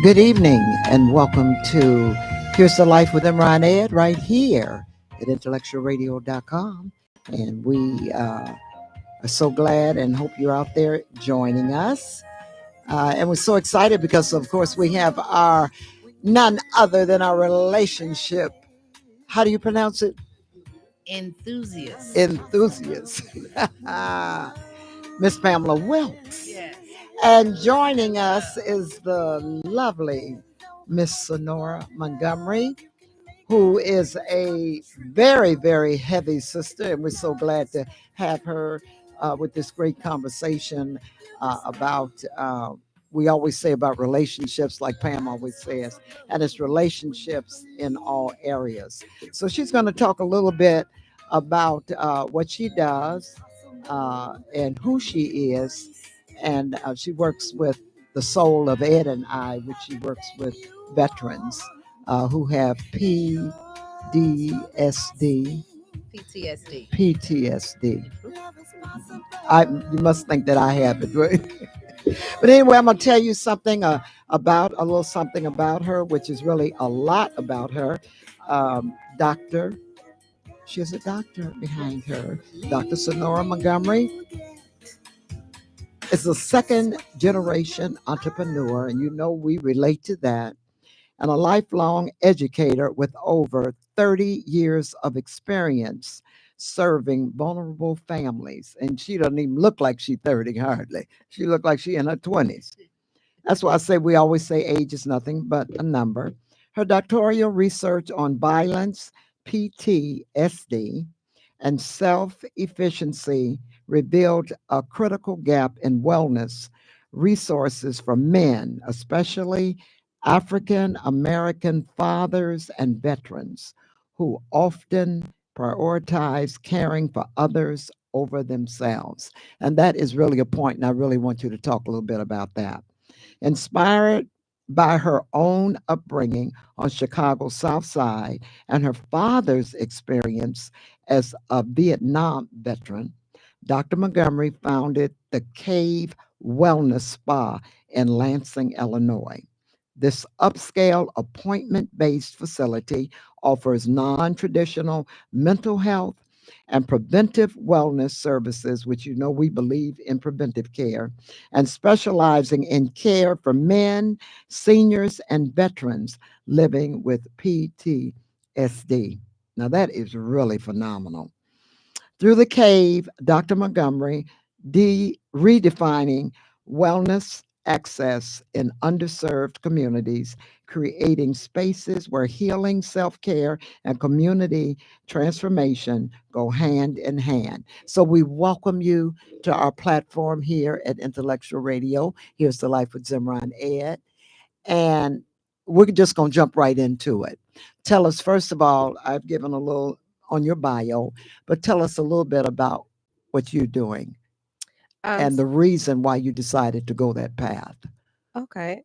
Good evening and welcome to Here's the Life with Zemrah and Ed right here at IntellectualRadio.com. And we are so glad and hope you're out there joining us. And we're so excited because, of course, we have our none other than our relationship. How do you pronounce it? Enthusiast. Enthusiast. Miss Pamela Wilks. Yes. And joining us is the lovely Miss Shinora Montgomery, who is a very, very heavy sister. And we're so glad to have her with this great conversation about, we always say about relationships, like Pam always says, and it's relationships in all areas. So she's going to talk a little bit about what she does and who she is. And she works with the Soul of Ed and I, which she works with veterans who have PTSD. PTSD. PTSD. You must think that I have it, right? But anyway, I'm gonna tell you something about a little something about her, which is really a lot about her. Doctor, she has a doctor behind her, Dr. Shinora Montgomery. Is a second generation entrepreneur, and you know we relate to that, and a lifelong educator with over 30 years of experience serving vulnerable families. And she doesn't even look like she's 30 hardly. She looked like she in her 20s. That's why I say we always say age is nothing but a number. Her doctoral research on violence, PTSD, and self efficiency revealed a critical gap in wellness resources for men, especially African American fathers and veterans who often prioritize caring for others over themselves. And that is really a point, and I really want you to talk a little bit about that. Inspired by her own upbringing on Chicago's South Side and her father's experience as a Vietnam veteran, Dr. Montgomery founded the Cave Wellness Spa in Lansing, Illinois. This upscale appointment based facility offers non traditional mental health and preventive wellness services, which you know we believe in preventive care, and specializing in care for men, seniors, and veterans living with PTSD. Now, that is really phenomenal. Through the cave, Dr. Montgomery redefining wellness access in underserved communities, creating spaces where healing, self care, and community transformation go hand in hand. So we welcome you to our platform here at Intellectual Radio. Here's the Life with Zemrah and Ed. And we're just going to jump right into it. Tell us, first of all, I've given a little on your bio, but tell us a little bit about what you're doing Um, and s- the reason why you decided to go that path. okay.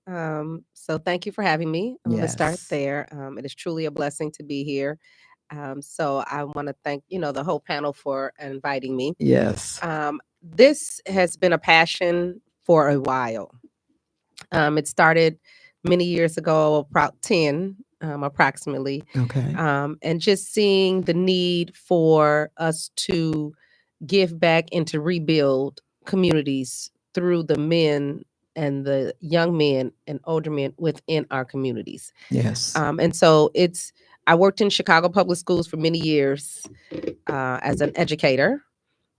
So thank you for having me. I'm going to start Yes. there. It is truly a blessing to be here. So I want to thank, the whole panel for inviting me. Yes. This has been a passion for a while. It started many years ago, about 10, approximately. Okay. And just seeing the need for us to give back and to rebuild communities through the men and the young men and older men within our communities. Yes. And so I worked in Chicago public schools for many years as an educator.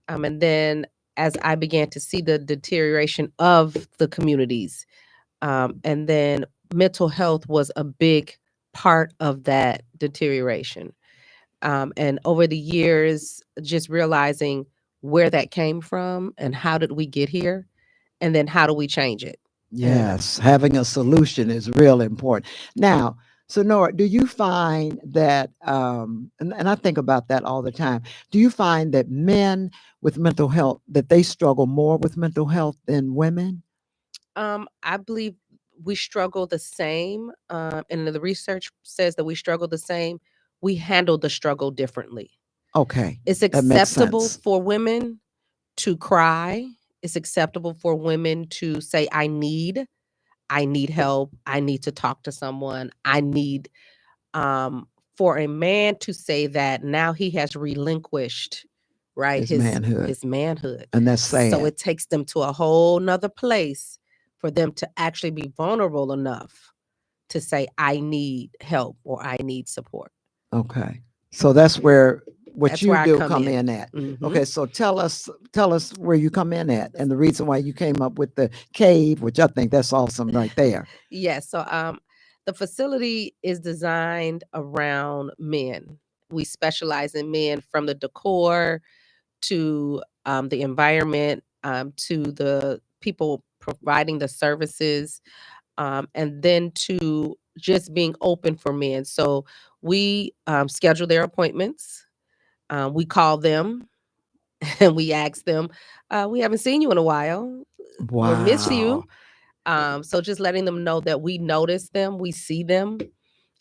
And then as I began to see the deterioration of the communities, and then mental health was a big part of that deterioration. And over the years, just realizing where that came from and how did we get here, and then how do we change it? And Yes. Having a solution is real important. Now, so Nora, do you find that, and I think about that all the time, do you find that men with mental health, that they struggle more with mental health than women? I believe we struggle the same, and the research says that we struggle the same. We handle the struggle differently. Okay. It's That makes acceptable sense. for women to cry. It's acceptable for women to say, I need. I need help. I need to talk to someone. I need for a man to say that now he has relinquished, right, His manhood. his manhood. And that's So sad. it takes them to a whole nother place for them to actually be vulnerable enough to say, I need help or I need support. Okay. So that's where what That's where you I do come come in. in at. Mhm. Okay, so tell us where you come in at and the reason why you came up with the cave, which I think that's awesome right there. Yes. So the facility is designed around men. We specialize in men, from the decor to the environment, to the people providing the services, and then to just being open for men. So we schedule their appointments. We call them and we ask them, we haven't seen you in a while. We miss you. Wow. So just letting them know that we notice them, we see them,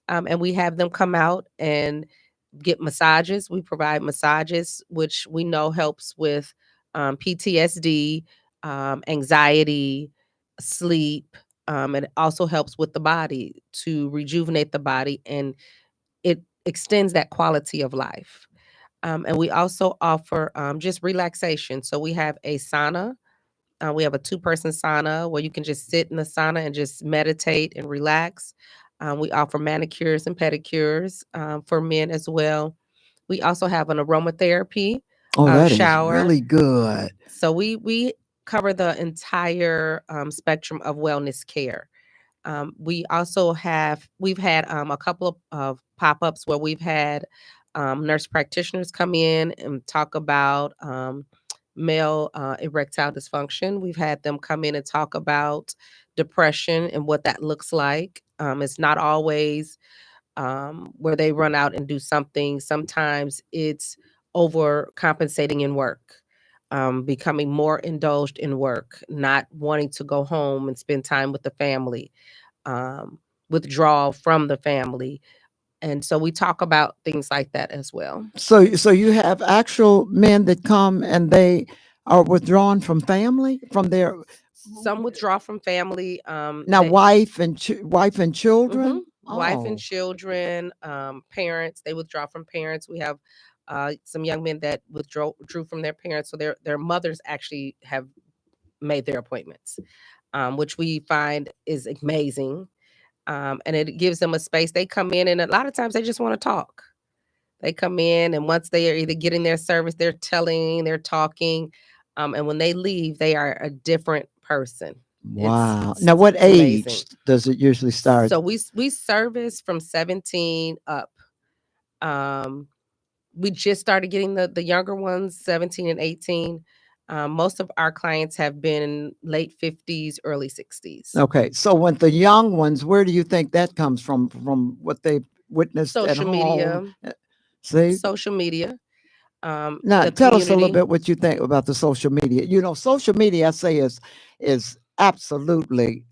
and we have them come out and get massages. We provide massages, which we know helps with PTSD, anxiety, sleep. And it also helps with the body to rejuvenate the body, and it extends that quality of life. And we also offer just relaxation. So we have a sauna. We have a 2-person sauna where you can just sit in the sauna and just meditate and relax. We offer manicures and pedicures for men as well. We also have an aromatherapy Oh, that is shower. really good. So we cover the entire spectrum of wellness care. We've had a couple of pop-ups where we've had nurse practitioners come in and talk about male erectile dysfunction. We've had them come in and talk about depression and what that looks like. It's not always where they run out and do something. Sometimes it's overcompensating in work, becoming more indulged in work, not wanting to go home and spend time with the family, withdrawal from the family. And so we talk about things like that as well. So you have actual men that come and they are withdrawn from family, from their Some withdraw from family. now They, wife and children. wife and Oh, children, parents. They withdraw from parents. We have some young men that drew from their parents, so their mothers actually have made their appointments, which we find is amazing. And it gives them a space. They come in, and a lot of times they just want to talk. They come in, and once they are either getting their service, they're talking, and when they leave, they are a different person. wow. Now, what It's amazing. age does it usually start? So we service from 17 up. Um, we just started getting the younger ones, 17 and 18. Most of our clients have been late 50s, early 60s. Okay, so when the young ones, where do you think that comes from? From what they've witnessed at Social media, home? See, social media, now the tell us a little community. bit what you think about the social media. You know, social media, I say, is absolutely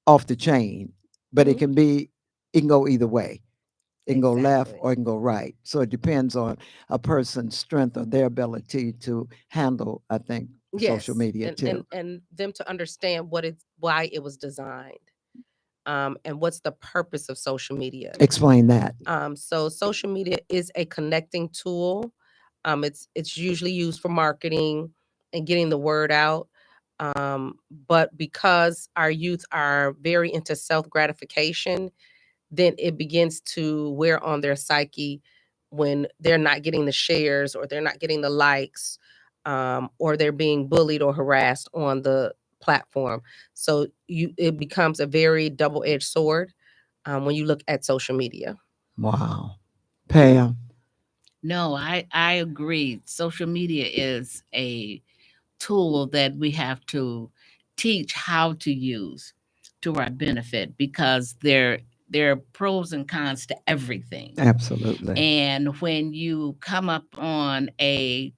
off the chain, but Mhm. it can go either way. It can go left Exactly. or it can go right. So it depends on a person's strength or their ability to handle, I think, social Yes, media too. and them to understand why it was designed, and what's the purpose of social media. Explain that. So social media is a connecting tool. It's usually used for marketing and getting the word out. But because our youth are very into self gratification, then it begins to wear on their psyche when they're not getting the shares or they're not getting the likes, or they're being bullied or harassed on the platform. So it becomes a very double-edged sword when you look at social media. Wow. Pam. No, I agree. Social media is a tool that we have to teach how to use to our benefit, because there are pros and cons to everything. Absolutely. And when you come up on a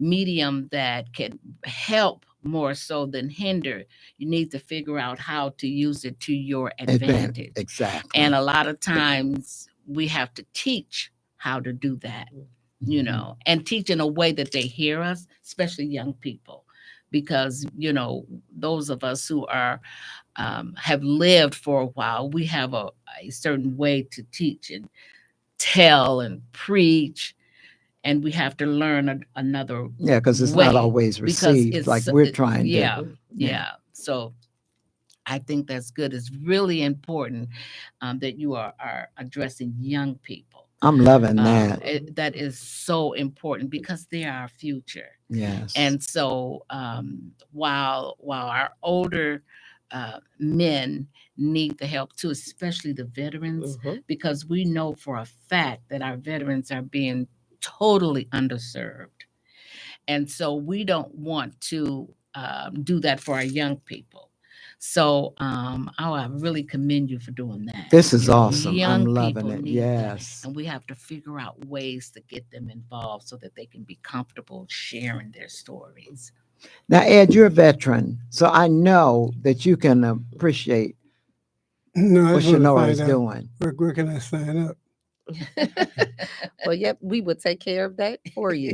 medium that can help more so than hinder, you need to figure out how to use it to your advantage. Exactly. And a lot of times we have to teach how to do that, Mhm. and teach in a way that they hear us, especially young people. because those of us who are have lived for a while, we have a certain way to teach and tell and preach, and we have to learn another Yeah, because it's way, not always because received like we're trying yeah, to. yeah. So I think that's good. It's really important that you are addressing young people. I'm loving that. That is so important because they are our future. Yes. And so while our older men need the help too, especially the veterans, because we know for a fact that our veterans are being totally underserved. And so we don't want to do that for our young people. So I really commend you for doing that. This is awesome. Young I'm loving people it. need that, Yes. and we have to figure out ways to get them involved so that they can be comfortable sharing their stories. Now, Ed, you're a veteran, so I know that you can appreciate No, I what just want to Shinora find is out doing. where can I sign up? Well, yep, we will take care of that for you.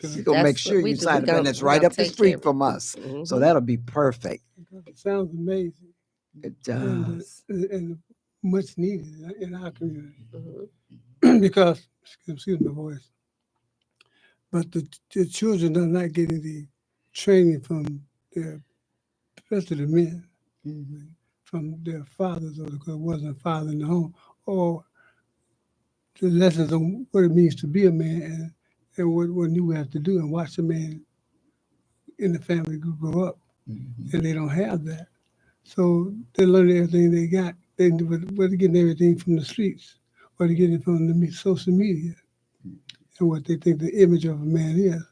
She's gonna make That's sure what we you do. sign We up, and gonna- it's we right gonna up the take care street of it. from us. So Mhm. that'll be perfect. It sounds amazing It and, does. and much needed in our community Mhm. because, excuse my voice, but the children are not getting the training from their, especially the men, Mhm. from their fathers, or because it wasn't a father in the home, or the lessons on what it means to be a man, and what you have to do, and watch a man in the family grow up, Mhm. and they don't have that. So they learn everything they got. But they're getting everything from the streets, or they're getting it from the social media, and what they think the image of a man is.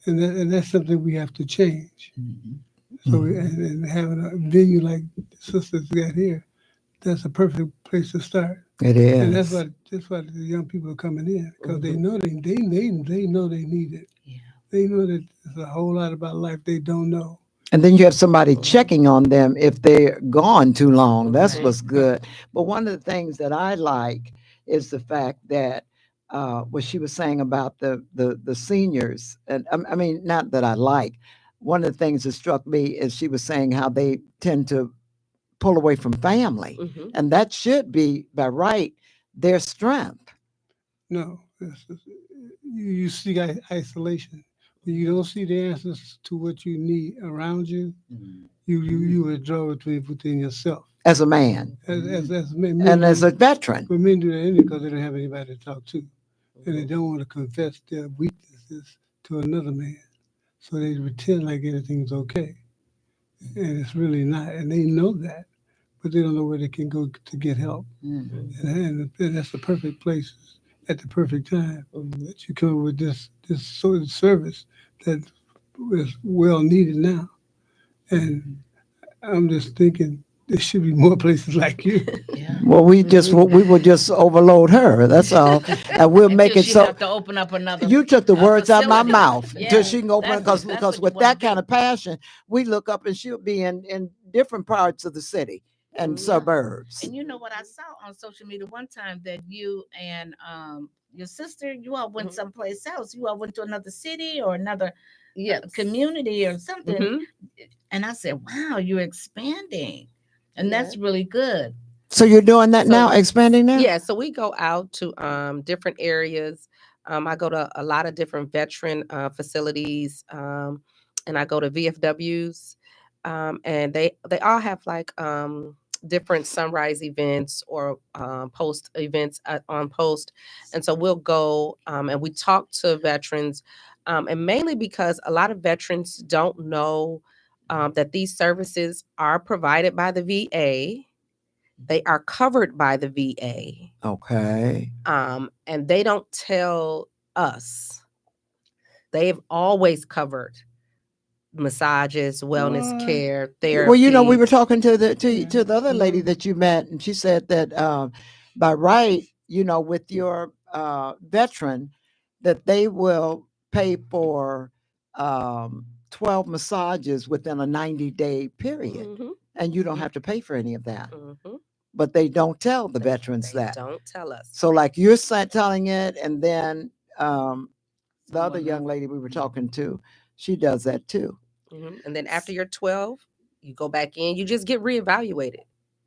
And that's something we have to change. Mhm. So and having a venue like the sisters got here, that's a perfect place to start. It And is. that's why the young people are coming in, because they Mhm. know they know they need it. Yeah. They know that there's a whole lot about life they don't know. And then you have somebody checking on them if they're gone too long. That's Right. what's good. But one of the things that I like is the fact that what she was saying about the seniors, and I mean, not that I like. One of the things that struck me is she was saying how they tend to pull away from family, Mhm. and that should be by right their strength. No, you see isolation. When you don't see the answers to what you need around you, Mhm. you withdraw within yourself. As a man As men and as do, a veteran. but men do that anyway because they don't have anybody to talk to, and they don't want to confess their weaknesses to another man. So they pretend like everything's okay, and it's really not. And they know that, but they don't know where they can go to get help. Mhm. And that's the perfect place at the perfect time Mhm. that you come with this sort of service that is well needed now. And I'm just thinking there should be more places like you. Yeah. Well, we will just overload her. That's all, and we'll make Until it she so. have to open up another. You took the words out my facility. mouth until Yeah, she can open it, that's because what you with wanna that kind do. of passion, we look up and she'll be in different parts of the city and Mhm. suburbs. And you know what I saw on social media one time, that you and your sister, you all went Mhm. someplace else. You all went to another city or another Yes. community or something. Mhm. And I said, wow, you're expanding. And Yeah. that's really good. So you're doing that So- now, expanding now? Yeah, so we go out to different areas. I go to a lot of different veteran facilities, and I go to VFWs, and they all have like different sunrise events or post events on post, and so we'll go and we talk to veterans, and mainly because a lot of veterans don't know that these services are provided by the VA. They are covered by the VA, Okay. and they don't tell us. They've always covered massages, wellness What? care, therapy. Well, you know, we were talking to the Yeah. to the other lady Mhm. that you met, and she said that by right, with your veteran, that they will pay for 12 massages within a 90-day period, Mhm. and you don't have to pay for any of that. Mhm. But they don't tell the veterans They that. don't tell us. So, like telling it, and then the other Someone young else. lady we were talking to She does that too. And then after you're 12, you go back in, you just get reevaluated.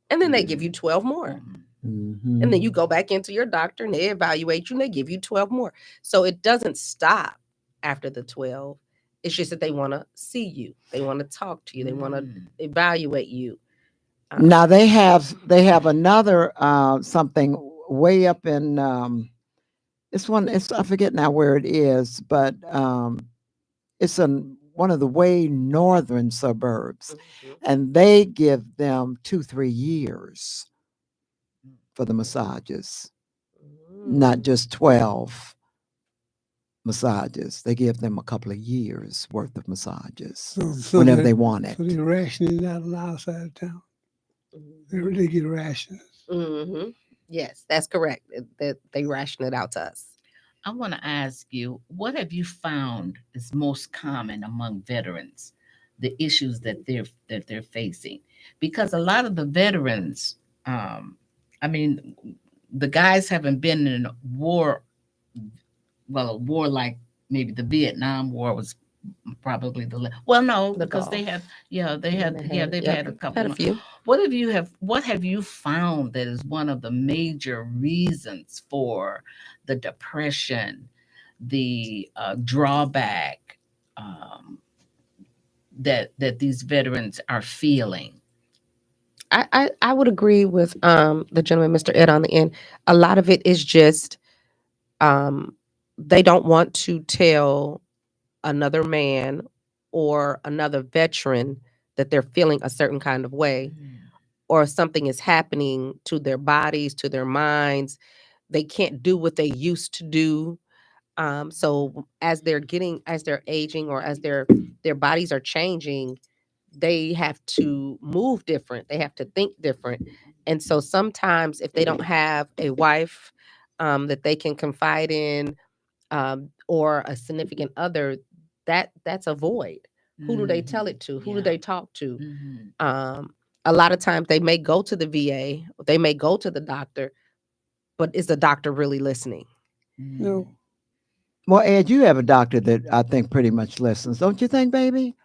And then they give you 12 more. Mhm. And then you go back into your doctor and they evaluate you and they give you 12 more. So it doesn't stop after the 12. It's just that they want to see you. They want to talk to you. They want to evaluate you. Now they have another something way up in it's I forget now where it is, but it's in one of the way northern suburbs, and they give them 2-3 years for the massages, not just 12 massages. They give them a couple of years worth of massages So whenever they want it. So they ration it out on the outside of town. They get rations. Yes, that's correct. That they ration it out to us. I want to ask you, what have you found is most common among veterans, the issues that they're facing? Because a lot of the veterans, I mean, the guys haven't been in a war, well, a war like maybe the Vietnam War was probably no, The because they Gulf. had they've had a couple Had a more. few. What have you found that is one of the major reasons for the depression, the drawback, that these veterans are feeling? I would agree with the gentleman, Mr. Ed, on the end. A lot of it is just they don't want to tell another man or another veteran that they're feeling a certain kind of way, or something is happening to their bodies, to their minds. They can't do what they used to do. So as they're aging, or as their bodies are changing, they have to move different. They have to think different. And so sometimes if they don't have a wife that they can confide in, or a significant other, that's a void. Who do they tell it to? Who do they talk to? A lot of times they may go to the VA, they may go to the doctor, but is the doctor really listening? No. Well, Ed, you have a doctor that I think pretty much listens, don't you think, baby?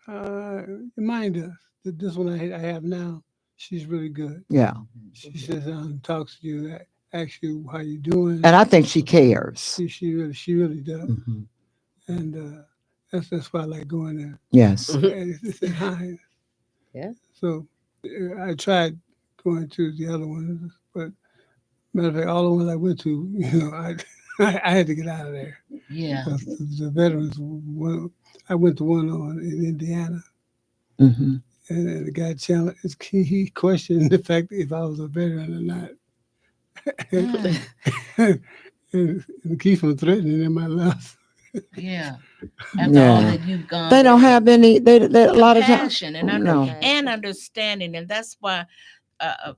Mine does. This one I have now, she's really good. Yeah. She sits down and talks to you, asks you how you doing. And I think she cares. She really does. Mhm. And that's why I like going there. Yes. It's at Hines. Yeah. So I tried going to the other ones, but matter of fact, all the ones I went to, I had to get out of there. Yeah. The veterans, I went to one in Indiana, Mm-hmm. and the guy challenged, he questioned the fact if I was a veteran or not. and keep from threatening in my life. Yeah. After all that you've gone They don't through. have any, they a lot of times. Compassion No. and understanding, and that's why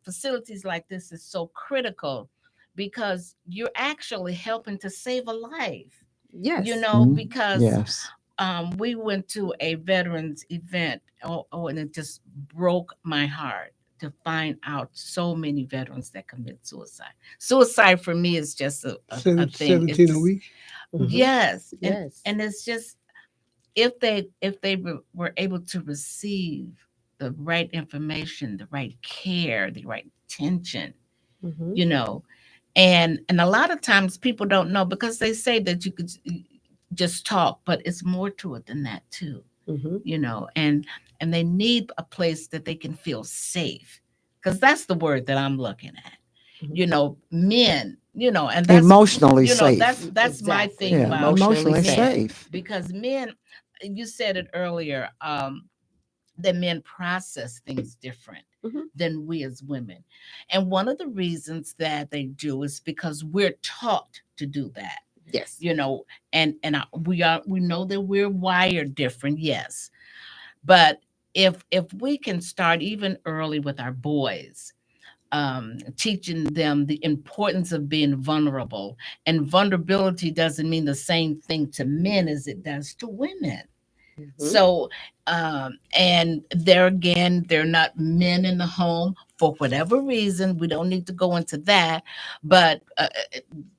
facilities like this is so critical, because you're actually helping to save a life. Yes. Because Yes. we went to a veterans event, and it just broke my heart to find out so many veterans that commit suicide. Suicide for me is just a thing. 17 a week. Yes. Yes. And it's just, if they were able to receive the right information, the right care, the right attention, and a lot of times people don't know, because they say that you could just talk, but it's more to it than that too. And they need a place that they can feel safe, because that's the word that I'm looking at. Men, and that's Emotionally safe. That's my Exactly. thing about emotionally men. safe. Because men, you said it earlier, that men process things different than we as women. And one of the reasons that they do is because we're taught to do that. Yes. And we know that we're wired different, yes. But if we can start even early with our boys, teaching them the importance of being vulnerable, and vulnerability doesn't mean the same thing to men as it does to women. So, and there again, they're not men in the home for whatever reason. We don't need to go into that, but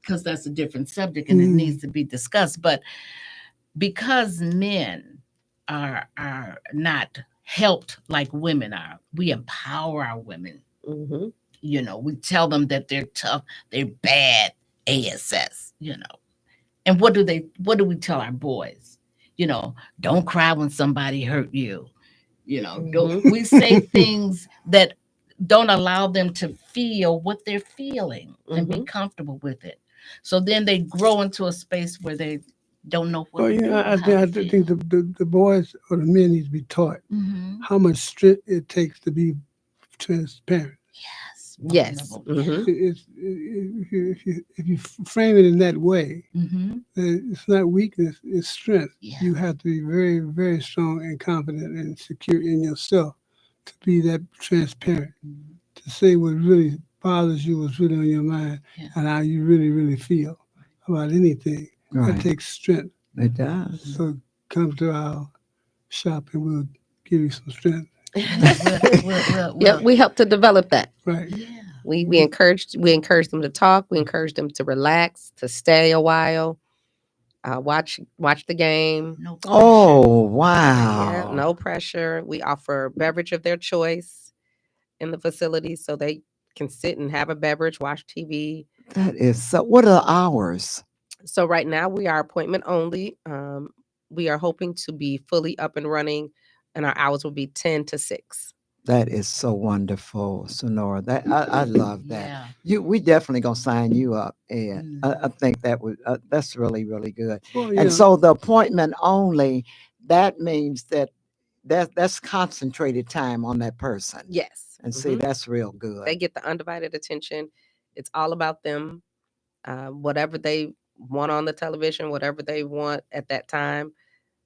because that's a different subject and it needs to be discussed. But because men are not helped like women are. We empower our women. Mm-hmm. We tell them that they're tough, they're bad, ASS. And what do we tell our boys? Don't cry when somebody hurt you. Don't we say things that don't allow them to feel what they're feeling and be comfortable with it. So then they grow into a space where they don't know what Well, to do. yeah, How I to think feel. the boys or the men need to be taught Mhm. how much strength it takes to be transparent. Yes. Yes. Vulnerable. Yeah. Mm-hmm. If you frame it in that way, Mm-hmm. it's not weakness, it's strength. Yeah. You have to be very, very strong and confident and secure in yourself to be that transparent, Mhm. to say what really bothers you, what's really on your mind, Yeah. and how you really, really feel about anything. That Right. takes strength. It does. So come to our shop and we'll give you some strength. Yep, we help to develop that. Right. Yeah. We encourage them to talk. We encourage them to relax, to stay a while, watch the game. No pressure. Oh, Yeah, wow. no pressure. We offer beverage of their choice in the facility, so they can sit and have a beverage, watch TV. That is so. What are the hours? So right now we are appointment only. We are hoping to be fully up and running, and our hours will be 10 to 6. That is so wonderful, Sonora. That I love that. Yeah. We definitely gonna sign you up, Ed. I Mhm. think that's really really good. Well, And so the appointment only, that means that's concentrated time on that person. Yes. And see, Mhm. that's real They good. get the undivided attention. It's all about them. Whatever they want on the television, whatever they want at that time,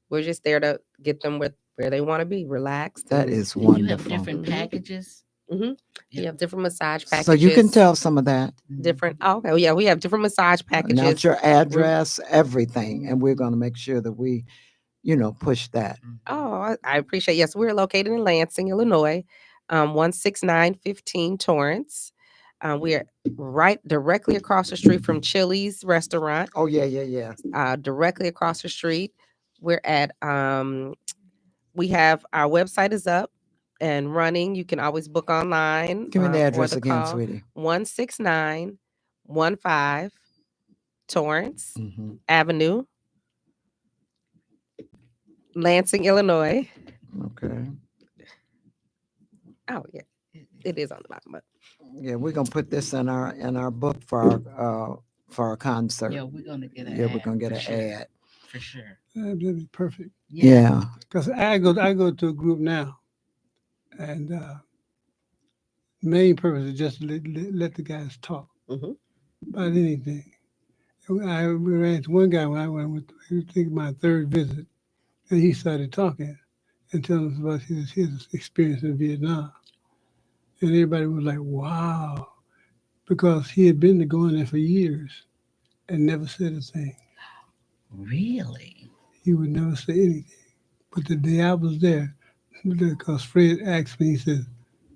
we're just there to get them where they want to be, relaxed. That And is And you have wonderful. different Mhm. packages. hmm Yeah. you have different massage packages. So you can tell some of that. Different. Oh, okay. Yeah, we have different massage Announce packages. your address, everything, and we're gonna make sure that we, push that. Oh, I appreciate. Yes, we're located in Lansing, Illinois, 16915 Torrance. We are right directly across the street from Chili's restaurant. Oh yeah. Directly across the street. We're at we have our website is up and running. You can always book online Give me the or address the again, call sweetie. 16915 Torrance Hmm. Avenue, Lansing, Illinois. Okay. Oh yeah, it is on the bottom. But Yeah, we're gonna put this in our book for our concert. Yeah, we're gonna get an Yeah, we're ad gonna get for an sure. ad. For sure. that'd be perfect. Yeah. Because I go to a group now, and main purpose is just to let the guys talk Mhm. about anything. We ran into one guy when I went with, he was thinking my third visit, and he started talking and telling us about his experience in Vietnam. And everybody was like, wow, because he had been to going there for years and never said a thing. Really? He would never say anything. But the day I was there, because Fred asked me, he said,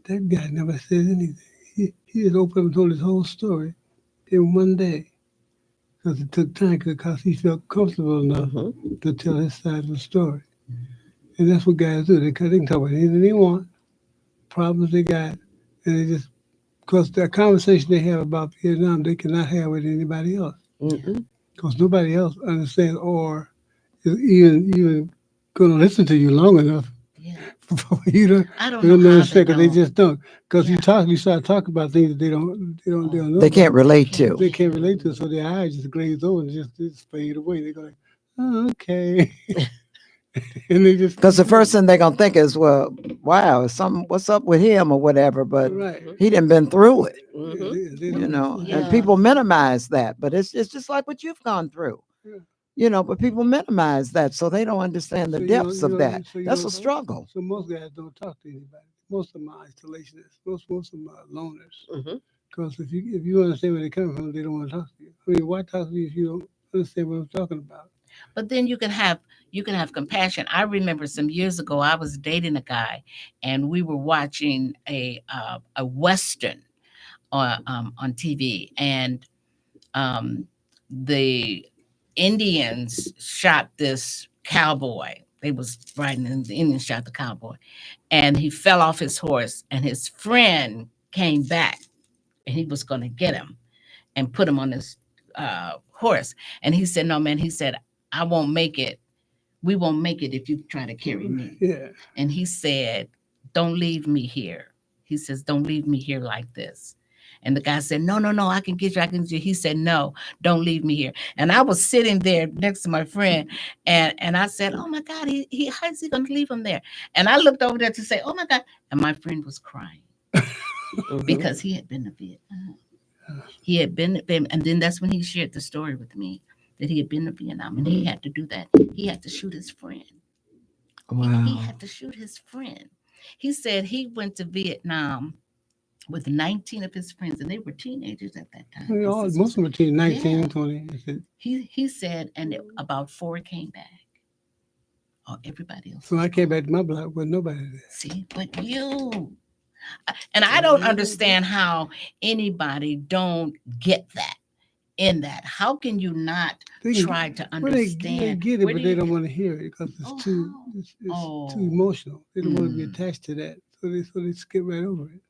that guy never said anything. He just opened up and told his whole story in one day. Because it took time, because he felt comfortable enough Mhm. to tell his side of the story. And that's what guys do. They can talk about anything they want, problems they got, and they just, because the conversation they have about Vietnam, they cannot have with anybody else. Mm-mm. Because nobody else understands or is even going to listen to you long enough Yeah. for you to I don't they know don't how they understand, because they don't. just don't. Because Yeah. you start talking about things that they don't know They can't about. relate Can't to. They can't relate to it, so their eyes just glaze over and just fade away. They go like, oh, okay, and they just Because the keep going. first thing they're gonna think is, well, wow, what's up with him or whatever. But Right. he didn't been through it, Mhm. They don't and Yeah. people minimize that. But it's just like what you've gone through, Yeah. But people minimize that, so they don't understand the So depths of that. so you That's a don't, struggle. so most guys don't talk to anybody. Most of them are isolationists. Most of them are loners. Mhm. Because if you understand where they're coming from, they don't want to talk to you. I mean, why talk to me if you don't understand what I'm talking about? But then you can have compassion. I remember some years ago I was dating a guy, and we were watching a western on TV, and the Indians shot this cowboy, They was riding, and the Indian shot the cowboy, and he fell off his horse, and his friend came back, and he was going to get him and put him on his horse. And he said, no, man, he said, I won't make it. We won't make it if you try to carry me. Yeah. And he said, don't leave me here. He says, don't leave me here like this. And the guy said, no, I can get you. I can get you. He said, no, don't leave me here. And I was sitting there next to my friend, and I said, oh my God, how is he going to leave him there? And I looked over there to say, oh my God. And my friend was crying because he had been to Vietnam. He had been, and then that's when he shared the story with me that he had been to Vietnam, and he had to do that. He had to shoot his friend. Wow. He had to shoot his friend. He said he went to Vietnam with 19 of his friends, and they were teenagers at that time. Most of them were between 19 and 20. He said, and about 4 came back. Oh, everybody else. So I came back to my block with nobody there. See, but you. And I don't understand how anybody don't get that in that. How can you not try to understand? They get it, but they don't want to hear it because it's too emotional. They don't want to be attached to that. So they skip right over it.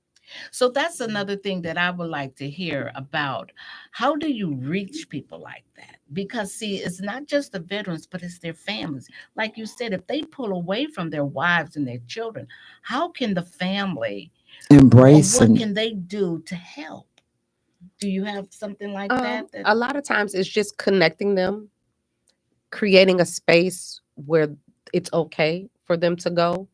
So that's another thing that I would like to hear about. How do you reach people like that? Because, see, it's not just the veterans, but it's their families. Like you said, if they pull away from their wives and their children, how can the family embrace what can they do to help? Do you have something like that? A lot of times it's just connecting them, creating a space where it's okay for them to go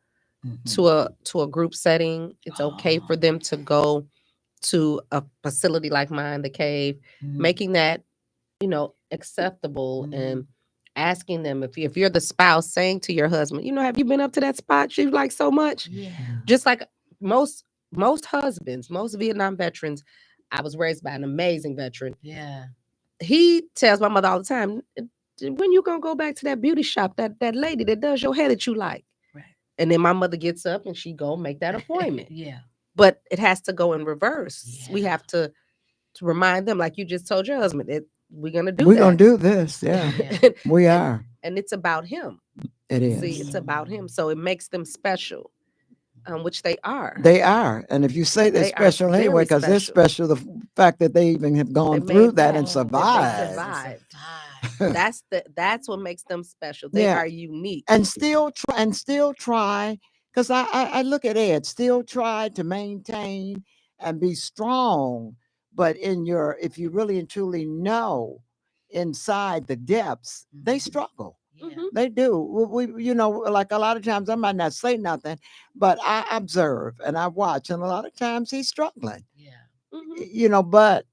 to a group setting. It's okay for them to go to a facility like mine, the cave, making that, acceptable, and asking them if you're the spouse, saying to your husband, have you been up to that spot you like so much? Yeah. Just like most husbands, most Vietnam veterans. I was raised by an amazing veteran. Yeah. He tells my mother all the time, when you gonna go back to that beauty shop, that lady that does your hair that you like? Right. And then my mother gets up and she go make that appointment. Yeah. But it has to go in reverse. Yeah. We have to remind them, like you just told your husband, we're gonna do We're gonna do this. Yeah. We are. And it's about him. It is. See, it's about him. So it makes them special. Which they are. They are. And if you say they're special anyway, because they're special, the fact that they even have gone through that and survived. That's what makes them special. They are unique. And still try, because I look at Ed, still try to maintain and be strong. But if you really and truly know inside the depths, they struggle. Yeah. They do. We, like a lot of times I might not say nothing, but I observe and I watch, and a lot of times he's struggling. Yeah. But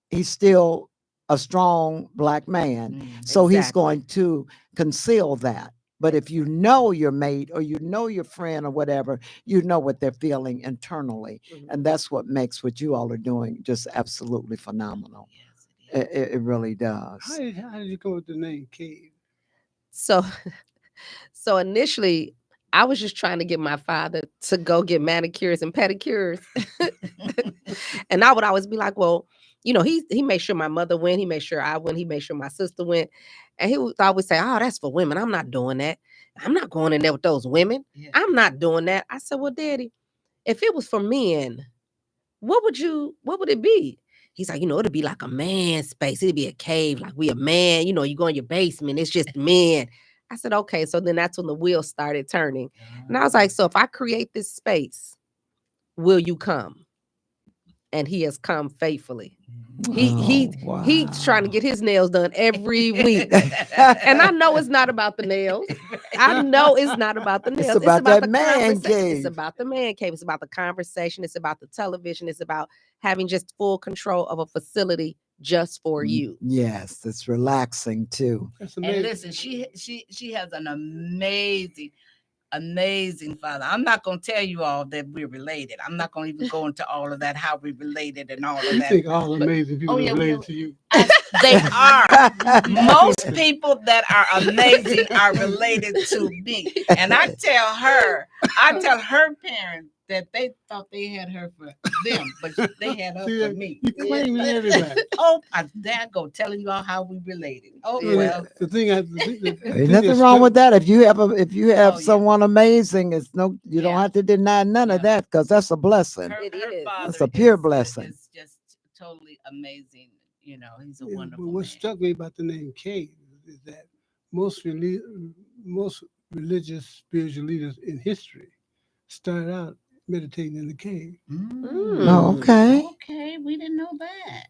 he's still a strong Black man, so he's going to conceal that. But if you know your mate or your friend or whatever, what they're feeling internally, and that's what makes what you all are doing just absolutely phenomenal. Yes, it really does. How did you go with the name Cave? So initially, I was just trying to get my father to go get manicures and pedicures. And I would always be like, well, he made sure my mother went. He made sure I went. He made sure my sister went. And he would always say, oh, that's for women. I'm not doing that. I'm not going in there with those women. Yeah. I'm not doing that. I said, well, Daddy, if it was for men, what would it be? He's like, it'd be like a man space. It'd be a cave, like we a man. You go in your basement. It's just men. I said, okay. So then that's when the wheels started turning. And I was like, so if I create this space, will you come? And he has come faithfully. He's trying to get his nails done every week. And I know it's not about the nails. I know it's not about the nails. It's about that man cave. It's about the man cave. It's about the conversation. It's about the television. It's about having just full control of a facility just for you. Yes, it's relaxing too. And listen, she has an amazing father. I'm not going to tell you all that we're related. I'm not going to even go into all of that, how we related and all of that. You think all amazing people are related to you? They are. Most people that are amazing are related to me. And I tell her parents, that they thought they had her for them, but they had her See, for me. you claiming everybody. Oh, there I go, telling you all how we related. Oh, Well, well. the thing Ain't thing nothing that wrong struck- with that. If you have Oh, yeah. someone amazing, it's no, you don't Yeah. have to deny none of Yeah. that because that's a blessing. Her, It her is. father That's a pure is, blessing. is just totally amazing. You know, he's a Yeah, wonderful but what man. struck me about the name Cave is that most most religious spiritual leaders in history started out meditating in the cave. Oh, Mm. okay. Okay, we didn't know that.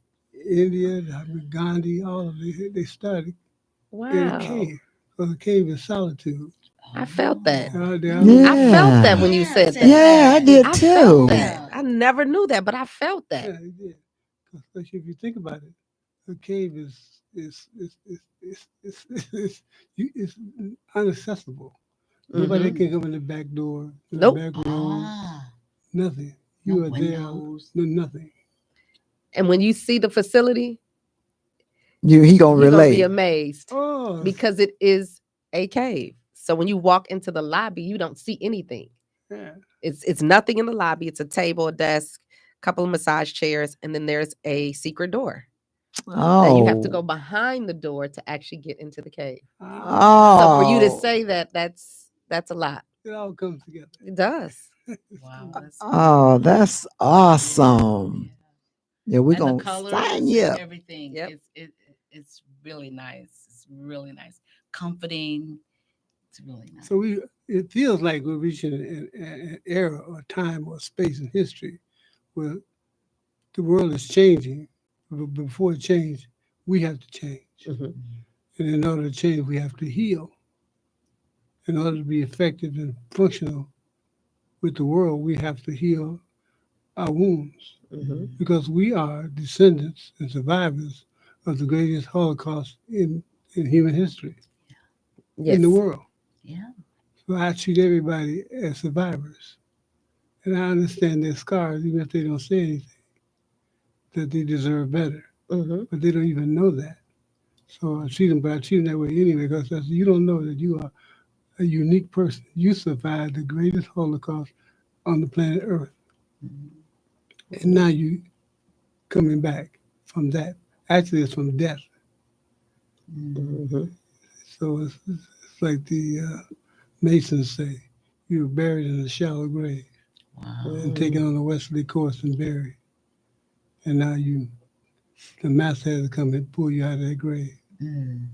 India, Gandhi, all of they started in a Wow. cave. So the cave is solitude. I felt that. They Yeah. always- I felt that when you said that. Yeah, I did I too. felt that. I never knew that, but I felt that. Yeah, they did. 'Cause especially if you think about it, a cave it's inaccessible. Nobody Mhm. can come in the back door, in Nope. the back room, Ah, nothing. no You are there, windows. no nothing. And when you see the facility, He gonna you're gonna be relate. amazed Oh, because it is a cave. So when you walk into the lobby, you don't see anything. yeah. It's nothing in the lobby. It's a table, a desk, a couple of massage chairs, and then there's a secret door that you have to go Oh, behind the door to actually get into the cave. Ah, So for you to oh, say that, that's a lot. it all comes together. It does. Wow, that's oh, that's awesome. Yeah, we're and the gonna colors sign and you up. everything. Yep. It's really nice. It's really nice, comforting. It's really nice. So it feels like we're reaching an era or time or space in history where the world is changing. But before it change, we have to change. Mhm. And in order to change, we have to heal. In order to be effective and functional with the world, we have to heal our wounds Mhm. because we are descendants and survivors of the greatest Holocaust in human history Yes. in the world. Yeah. So I treat everybody as survivors. And I understand their scars, even if they don't say anything, that they deserve better. Mhm. But they don't even know that. So I treat them, but I treat them that way anyway because you don't know that you are a unique person. You survived the greatest Holocaust on the planet Earth. And now you coming back from that. Actually, it's from death. Mhm. So it's like the Masons say, you were buried in a shallow grave Wow. and taken on a westerly course and buried. And now the master has to come and pull you out of that grave. Mm.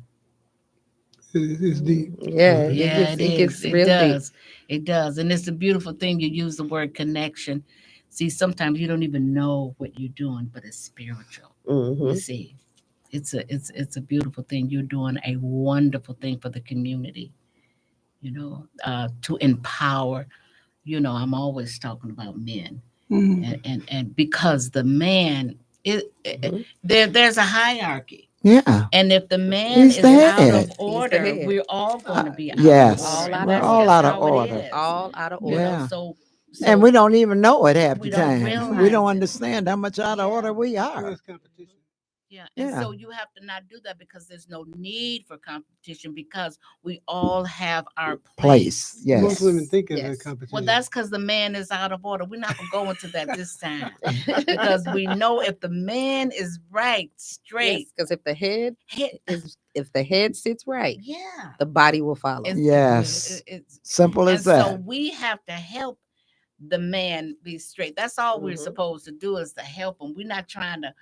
It's deep. Yeah, Yeah, it gets It real deep. does. It does. And it's a beautiful thing. You use the word connection. See, sometimes you don't even know what you're doing, but it's spiritual. You Mhm. see, it's a beautiful thing. You're doing a wonderful thing for the community. To empower. I'm always talking about men, Mhm. and because the man Mhm. there's a hierarchy. Yeah, And if the man he's is the out head. of order, head. we're all going to be out Yes, of order. All out And of we're that's all just out of how it order. is. All out of You order. know, Yeah, so and we don't even know it half the we don't time. We realize don't it. understand how much out of Yeah. order we Well, are. it's competition. Yeah. And Yeah, so you have to not do that because there's no need for competition because we all have our place. place. Most women Yes. think it's a Yes. competition. Well, that's because the man is out of order. We're not going to go into that this time because we know if the man is right, straight, Because if the head hit, if the head sits right, yeah. the body will follow. Yes. It's Simple and as so that. we have to help the man be straight. That's all we're Mhm. supposed to do is to help him. We're not trying to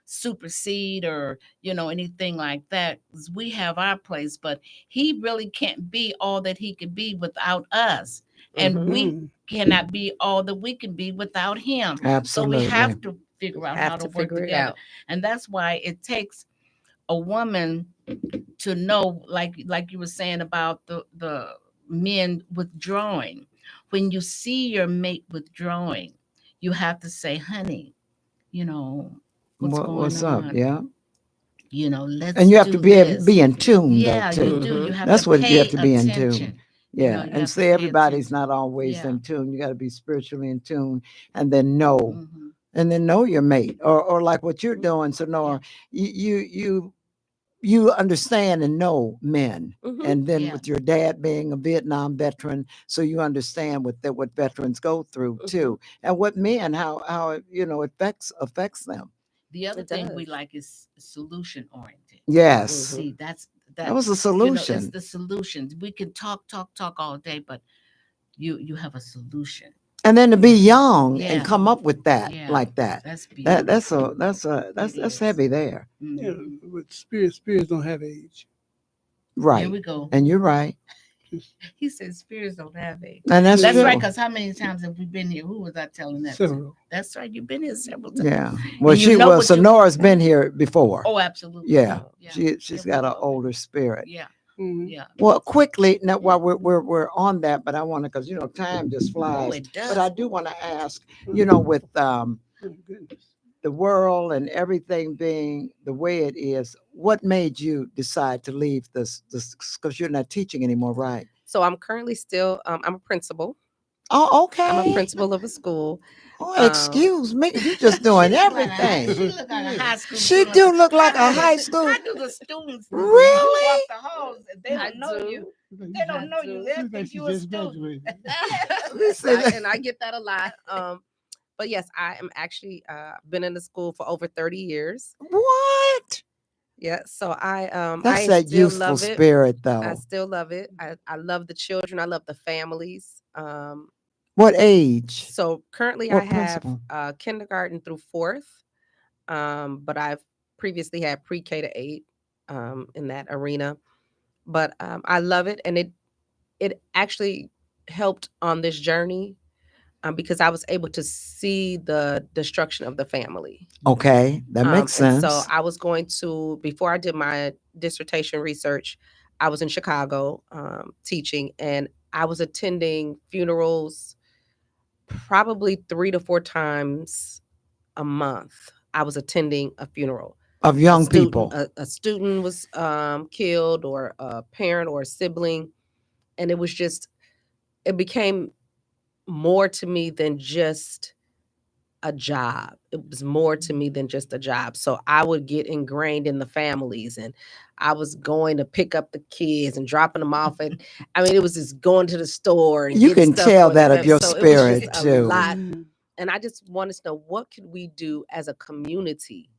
supersede or anything like that. 'Cause we have our place, but he really can't be all that he can be without us, and Mhm. we Mm. cannot be all that we can be without him. So we Absolutely. have to figure out Have how to to work figure it together, out. and that's why it takes a woman to know, like you were saying about the men withdrawing. When you see your mate withdrawing, you have to say, honey, you know what's going What's up? on. Yeah. Let's And you have do to this. be in tune though Yeah, you too. do. Mhm. You have That's to what you have pay to be in tune. attention. Yeah. You And have to see, pay everybody's attention. not always Yeah. in tune. You got to be spiritually in tune and then know. Mhm. And then know your mate or like what you're doing. So Yeah. Nora, you you understand and know men. Mhm. And then Yeah. with your dad being a Vietnam veteran, so you understand what veterans go through too, and what men, how affects them. The other It thing we does. like is solution oriented. Yes, Mhm. See, that's that that was a it's solution. the solutions. We can talk all day, but you have a solution. And then to be young and Yeah. come up with that Yeah. like that, That's that beautiful. that's It is. heavy there. Yeah, Mhm. but spirits don't have age. There Right. we go. And you're right. Just He said spirits don't have age. And that's That's true. right, because how many times have we been here? Who was I telling that to? several. That's right. You've been here several times. Yeah. Well, And you know what you- Sonora's been here before. Oh, absolutely. Yeah. Yeah. She's Yeah, got we an love it. older spirit. Yeah. Mhm. Yeah. Well, quickly, now while we're on that, but I want to, because time just Oh, flies. it does. But I do want to ask, with Oh, goodness. the world and everything being the way it is, what made you decide to leave this because you're not teaching anymore, right? So I'm currently still I'm a principal. Oh, I'm a okay. principal of a school. Oh, excuse me. You just doing She everything. look like a high school She student. do look like a How do high the- school. How do the students do when you Really? walk the halls and they I don't know you? do. They don't know you. They Looks like think she you a just student. graduated. We say that. And I get that a lot. But yes, I am actually been in the school for over 30 years. What? Yeah, so That's I that still youthful love it. spirit, I though. still love it. I love the children. I love the families. What age? So currently I What have principal? kindergarten through fourth, but I've previously had pre-K to 8 in that arena. But I love it, and it actually helped on this journey because I was able to see the destruction of the family. Okay, that makes And so sense. I was going to, before I did my dissertation research, I was in Chicago teaching, and I was attending funerals probably 3 to 4 times a month. I was attending a funeral. Of young people. A student was killed, or a parent or a sibling, and it became more to me than just a job. It was more to me than just a job. So I would get ingrained in the families, and I was going to pick up the kids and dropping them off at, I mean, it was just going to the store and You getting can stuff tell for the that of family. your So it was just spirit, a too. lot. Mhm. And I just wanted to know, what could we do as a community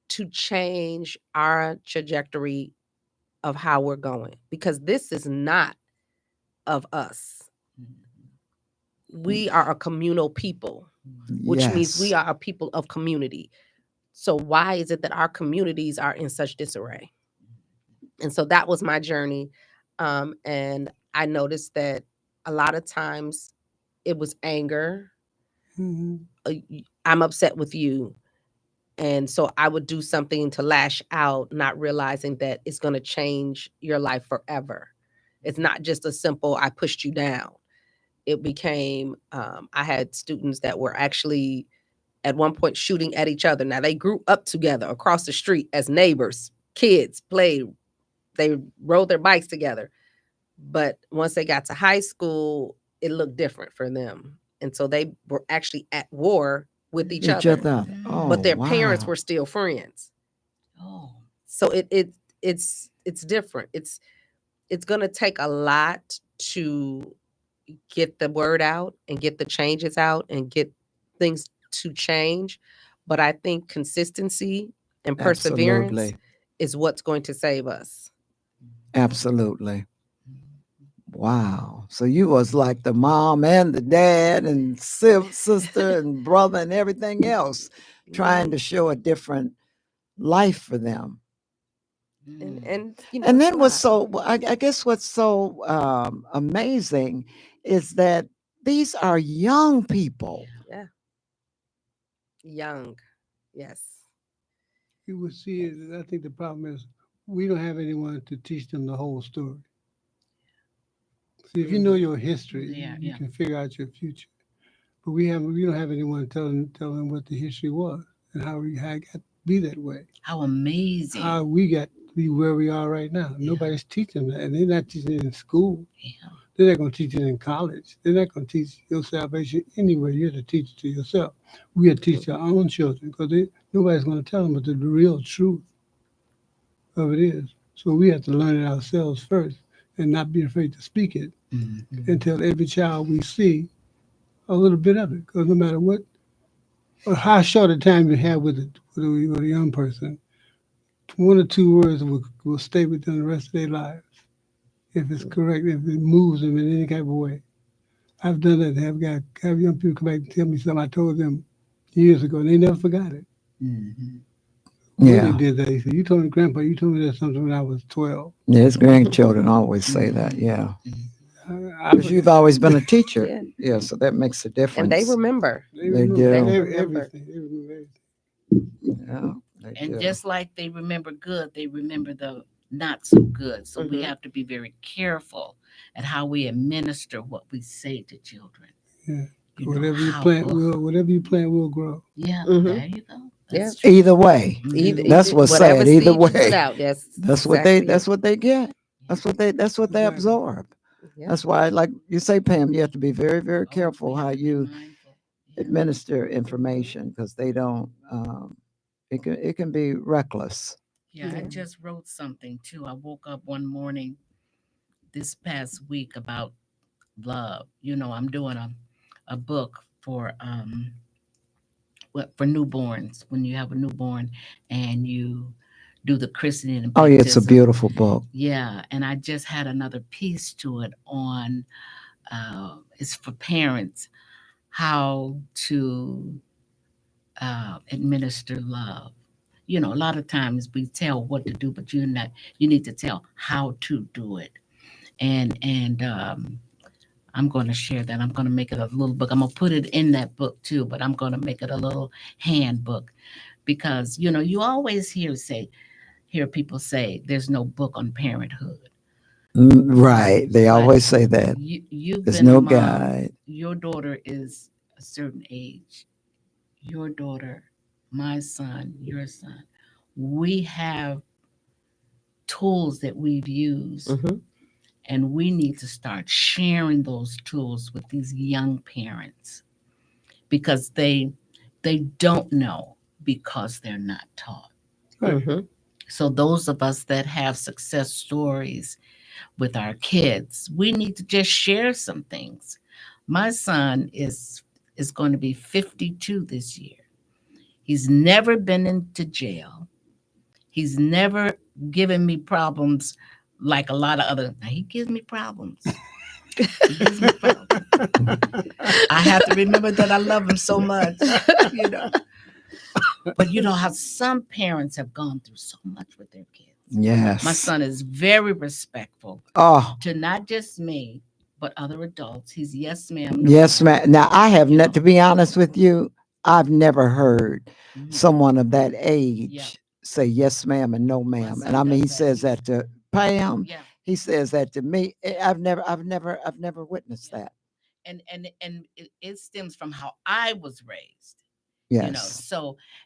to change our trajectory of how we're going? Because this is not of us. We are a communal people, which means we Yes. are a people of community. So why is it that our communities are in such disarray? And so that was my journey. And I noticed that a lot of times it was anger. Mhm. I'm upset with you. And so I would do something to lash out, not realizing that it's going to change your life forever. It's not just a simple, I pushed you down. It became, I had students that were actually at one point shooting at each other. Now, they grew up together across the street as neighbors, kids, played, they rode their bikes together. But once they got to high school, it looked different for them. And so they were actually at war with each Each other, other. Oh, but their parents wow. were still friends. Oh. So it's different. It's going to take a lot to get the word out and get the changes out and get things to change. But I think consistency and perseverance Absolutely. is what's going to save us. Absolutely. Wow. So you was like the mom and the dad and sister and brother and everything else, trying to show a different life for them. And And it's a then lot. I guess what's so amazing is that these are young people. Yeah. Young. Yes. You would see it. I think the problem is we don't have anyone to teach them the whole story. See, if you know your history, Yeah, you yeah. can figure out your future. But we don't have anyone telling what the history was and how it got to be that way. How amazing. How we got to be where we are right now. Nobody's teaching that, and they're not teaching it in school. Yeah. They're not going to teach it in college. They're not going to teach your salvation anywhere. You're the teacher to yourself. We are to teach our own children because nobody's going to tell them the real truth. of it is. So we have to learn it ourselves first and not be afraid to speak it and tell every child we see a little bit of it. Because no matter what or how short a time you have with a young person, one or two words will stay with them the rest of their lives if it's correct, if it moves them in any kind of way. I've done that. Have young people come back and tell me something I told them years ago, and they never forgot it. Mm-hmm. When they Yeah. did that, he said, "You told me, Grandpa, you told me that something when I was 12." Yeah, his grandchildren always say that. Yeah. I Because you've always been a teacher. Yeah. Yeah, so that makes a difference. And they remember. They They remember do. Remember. everything. They remember everything. Yeah, they And do. just like they remember good, they remember the not so good. So we Mhm. have to be very careful at how we administer what we say to children. Yeah. You know, Whatever you how, plant will grow. yeah, Mhm. there you go. Yeah. That's true. Either way. Mhm. That's what's whatever sad. Either seed you put way. out. Yes, That's exactly what they get. That's what they Exactly. absorb. Yeah. That's why, like you say, Pam, you have to be very, very Oh, we careful have how to be you mindful. Yeah. administer information because they don't it can be reckless. Yeah, I Yeah. just wrote something too. I woke up one morning this past week about love. You know, I'm doing a book for newborns when you have a newborn and you do the christening and Oh yeah, it's a baptism. beautiful book. Yeah, and I just had another piece to it on it's for parents how to administer love. You know, a lot of times we tell what to do, but you need to tell how to do it. And I'm going to share that. I'm going to make it a little book. I'm going to put it in that book too, but I'm going to make it a little handbook because you know you always hear people say there's no book on parenthood. Right. They But always say that. you've There's been a no mom. guide. Your daughter is a certain age. Your daughter, my son, your son. We have tools that we've used, Mhm. and we need to start sharing those tools with these young parents because they don't know because they're not taught. Right. Mhm. So those of us that have success stories with our kids, we need to just share some things. My son is going to be 52 this year. He's never been into jail. He's never given me problems like a lot of other. Now he gives me problems. He gives me problems. I have to remember that I love him so much, you know. But you know how some parents have gone through so much with their kids. Yes. My son is very respectful Oh, to not just me, but other adults. He's yes, ma'am. No, yes, ma'am. ma'am. Now I have You not know. to be honest with you, I've never heard Mhm. someone of that Yeah. age say yes, ma'am, and no, My ma'am. And son I mean, he does that. says that to Pam. Yeah. He says that to me. I've never witnessed Yeah. that. And it stems from how I was raised. You know, Yes.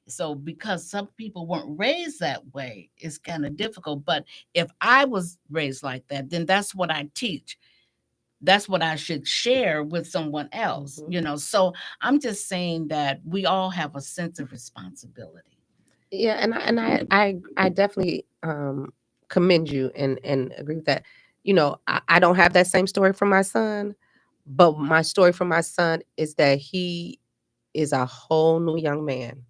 so because some people weren't raised that way, it's kind of difficult. But if I was raised like that, then that's what I teach. That's what I should share with someone else, Mhm. you know. So I'm just saying that we all have a sense of responsibility. Yeah, and I definitely commend you and agree with that. You know, I don't have that same story from my son, but my story from my son is that he is a whole new young man.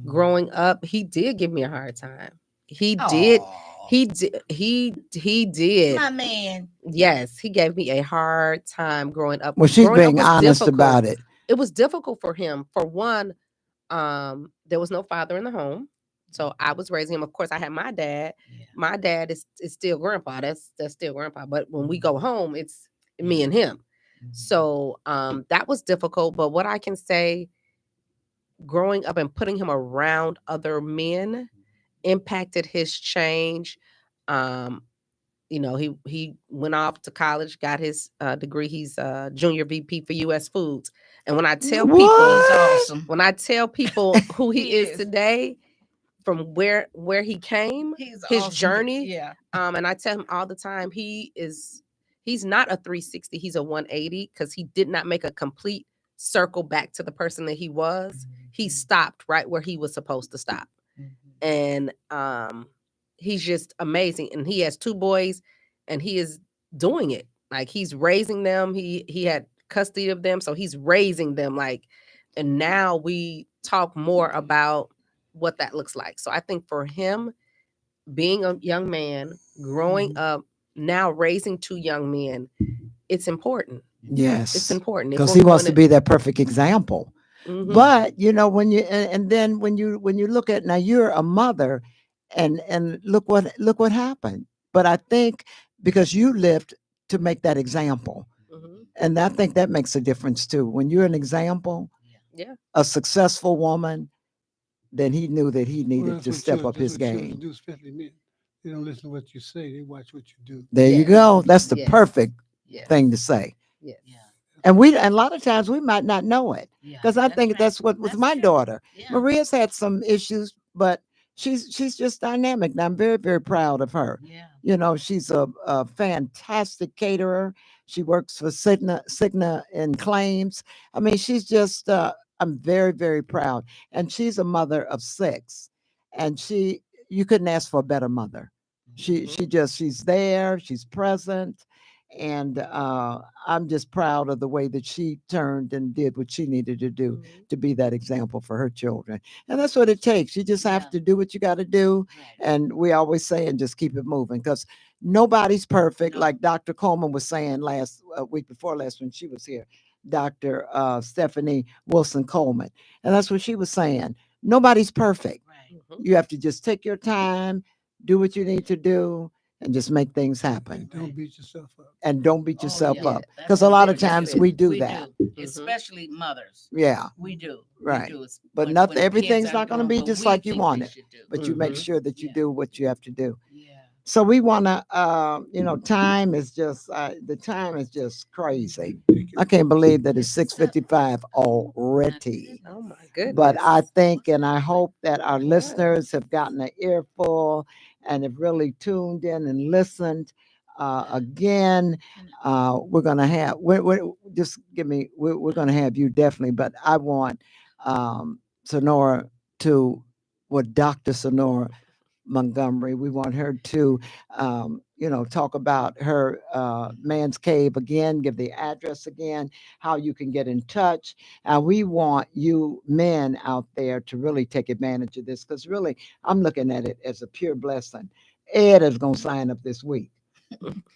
Growing up, he did give me a hard time. He did. Oh, He did. my man. Yes, he gave me a hard time growing up. Well, she's Growing up being was honest difficult. about it. It was difficult for him. For one, there was no father in the home. So I was raising him. Of course, I had my dad. Yeah. My dad is still grandpa. That's still grandpa. But when we go home, it's me Yeah. and him. Mhm. So that was difficult. But what I can say, growing up and putting him around other men impacted his change. Um, you know, he went off to college, got his degree. He's junior VP for U.S. Foods. And when I tell He's people, awesome. when I tell people who he He is is. today, from where he came, He's his awesome. journey, Yeah. and I tell him all the time, he's not a 360, he's a 180 because he did not make a complete circle back to the person that he was. He stopped right where he was supposed to stop. Mhm. And he's just amazing. And he has two boys and he is doing it. Like he's raising them. He had custody of them. So he's raising them like, and now we talk more about what that looks like. So I think for him, being a young man, growing up, now raising two young men, it's important. It's Yes, important. If because we're he wants going to be that perfect example. Mhm. But you know, when you and then when you look at, now you're a mother, and look what happened. But I think because you lived to make that example, Mhm. and I think that makes a difference too. When you're an example, Yeah. a successful woman, then he knew that he Well, needed that's to what step children, up that's his what children game. do, especially men. They don't listen to what you say; they watch what you do. There you Yes. go. That's the Yes. perfect Yes. thing to say. Yes. Yeah. And a lot of times we might not know it, Yeah. because I That's think right. that's what with That's my true. daughter. Yeah. Maria's had some issues, but she's just dynamic. And I'm very, very proud of her. Yeah. You know, she's a fantastic caterer. She works for Cigna in claims. I mean, she's just I'm very, very proud. And she's a mother of six. And you couldn't ask for a better mother. Mhm. She's there, she's present, and I'm just proud of the way that she turned and did what she needed to do Mhm. to be that example for her children. And that's what it takes. You just have Yeah. to do what you got to do. Right. And we always say, and just keep it moving, because nobody's perfect. No. Like Dr. Coleman was saying last week before last when she was here, Dr. Stephanie Wilson Coleman. And that's what she was saying. Nobody's perfect. Right. Mhm. You have to just take your time, do what you need to do, and just make things happen. And don't beat yourself up. And don't beat Oh yourself yeah. Yeah. up, That's because a lot of That's it. times That's it. we do We that. do, Mhm. especially mothers. Yeah, We do. right. We do. It's But when nothing, the kids everything's aren't not going to doing be what just we like you think want they it, should do. but you make Mhm. sure that you Yeah. do what you have to do. Yeah. So we want to, time is just, the time is just crazy. I can't believe that it's It's 6:55 my already. Oh my goodness. But I goodness. think and I hope that our What? listeners have gotten an earful and have really tuned in and listened. Again, we're gonna have. Just give me. We're gonna have you definitely. But I want Sonora to, what Dr. Sonora Montgomery. We want her to, talk about her man's cave again, give the address again, how you can get in touch. And we want you men out there to really take advantage of this, because really, I'm looking at it as a pure blessing. Ed is going to sign up this week.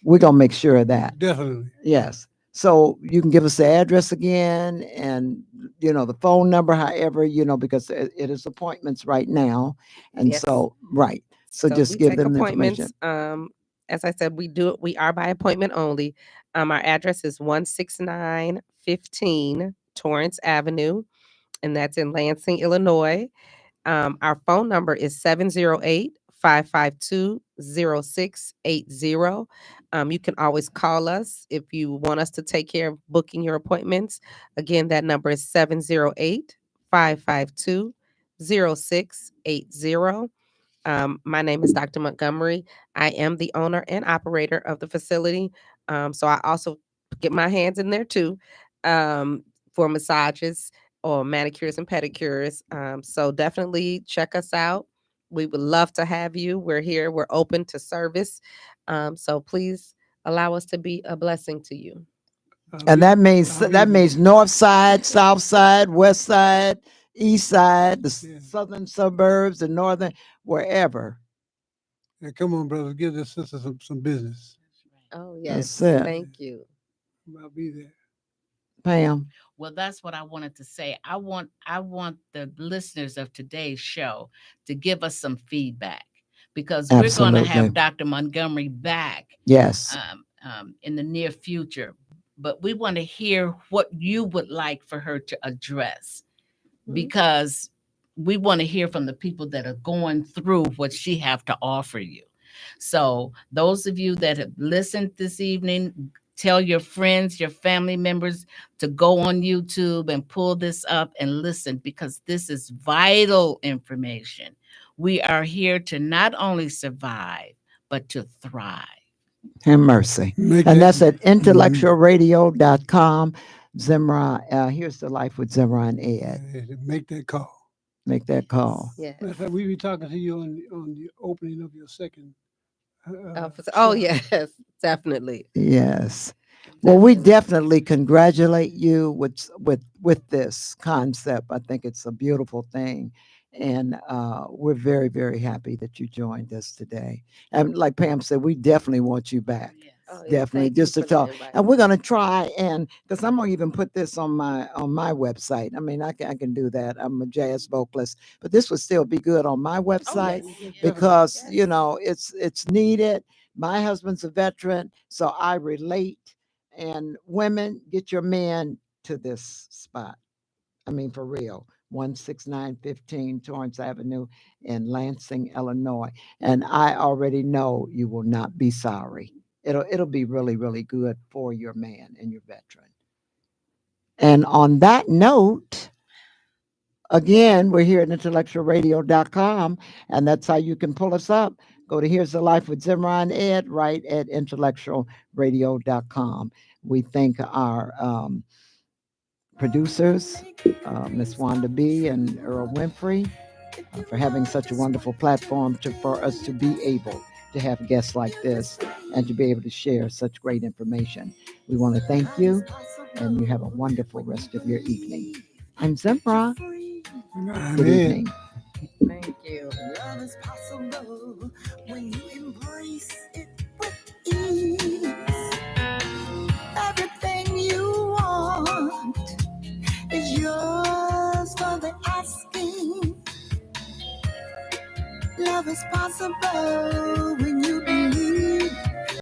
We're going to make sure of that. Definitely. Yes. So you can give us the address again, and the phone number, however, because it is appointments right now. And Yes. so, right. So So just we give take them the appointments. information. As I said, we are by appointment only. Our address is 16915 Torrance Avenue, and that's in Lansing, Illinois. Our phone number is 708-552-0680. You can always call us if you want us to take care of booking your appointments. Again, that number is 708-552-0680. My name is Dr. Montgomery. I am the owner and operator of the facility. So I also get my hands in there too, for massages or manicures and pedicures. So definitely check us out. We would love to have you. We're here. We're open to service. So please allow us to be a blessing to you. And that means I'll be north side, south side, west side, east side, the Yeah. southern suburbs, the northern, wherever. Yeah, come on, brother, give this sister some business. Oh, That's yes. it. Thank you. I'll be there. Pam. Well, that's what I wanted to say. I want the listeners of today's show to give us some feedback, because we're going to Absolutely. have Dr. Montgomery back Yes. in the near future. But we want to hear what you would like for her to address, Mhm. because we want to hear from the people that are going through what she have to offer you. So those of you that have listened this evening, tell your friends, your family members to go on YouTube and pull this up and listen, because this is vital information. We are here to not only survive, but to thrive. Have mercy. Make And that- that's at intellectualradio.com. Zemrah, here's the life with Zemrah and Ed. Make that call. Make that call. Yeah. Matter of fact, we be talking to you on the opening of your second. Oh show. yes, definitely. Yes. Well, we Definitely. definitely congratulate you with this concept. I think it's a beautiful thing, and we're very very happy that you joined us today. And like Pam said, we definitely want you back. Yes. Oh, yeah, Definitely, thank you just to for the talk. invite. And we're gonna try, and because I'm gonna even put this on my website. I mean, I can do that. I'm a jazz vocalist, but this would still be good on my Oh website yes. because Yes. it's needed. My husband's a veteran, so I relate. And women, get your men to this spot. I mean, for real. 16915 Torrance Avenue in Lansing, Illinois. And I already know you will not be sorry. It'll be really, really good for your man and your veteran. And on that note, again, we're here at intellectualradio.com, and that's how you can pull us up. Go to Here's the Life with Zemrah and Ed right at intellectualradio.com. We thank our producers, Miss Wanda B. and Earl Winfrey, for having such a wonderful platform for us to be able to have guests like this and to be able to share such great information. We want to thank you, and you have a wonderful rest of your evening. I'm Zemrah. Good evening. Thank you. Love is possible when you embrace it with ease. Everything you want is yours for the asking. Love is possible when you